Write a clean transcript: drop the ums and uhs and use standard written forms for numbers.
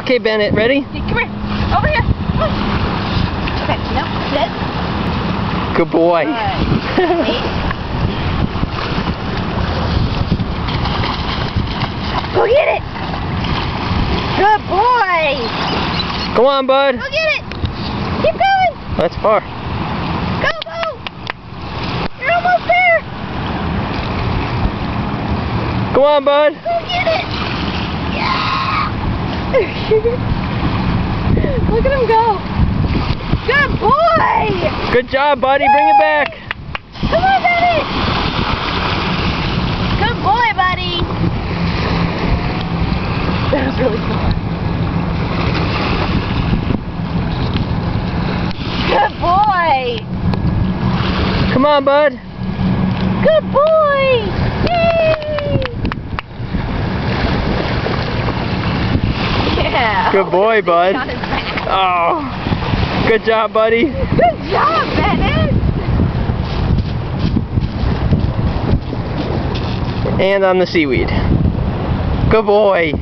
Okay, Bennett, ready? Come here. Over here. Come on. Okay, nope, sit. Good boy. Wait. Go get it. Good boy. Come on, bud. Go get it. Keep going. That's far. Go, go. You're almost there. Come on, bud. Go get it. Yeah. Look at him go. Good boy. Good job, buddy. Bring it back. Come on, Bennett. Good boy, buddy. That was really cool. Good boy. Come on, bud. Good boy. Yay. Yeah. Good boy, bud. On his back. Oh, good job, buddy. Good job, Bennett. And on the seaweed. Good boy.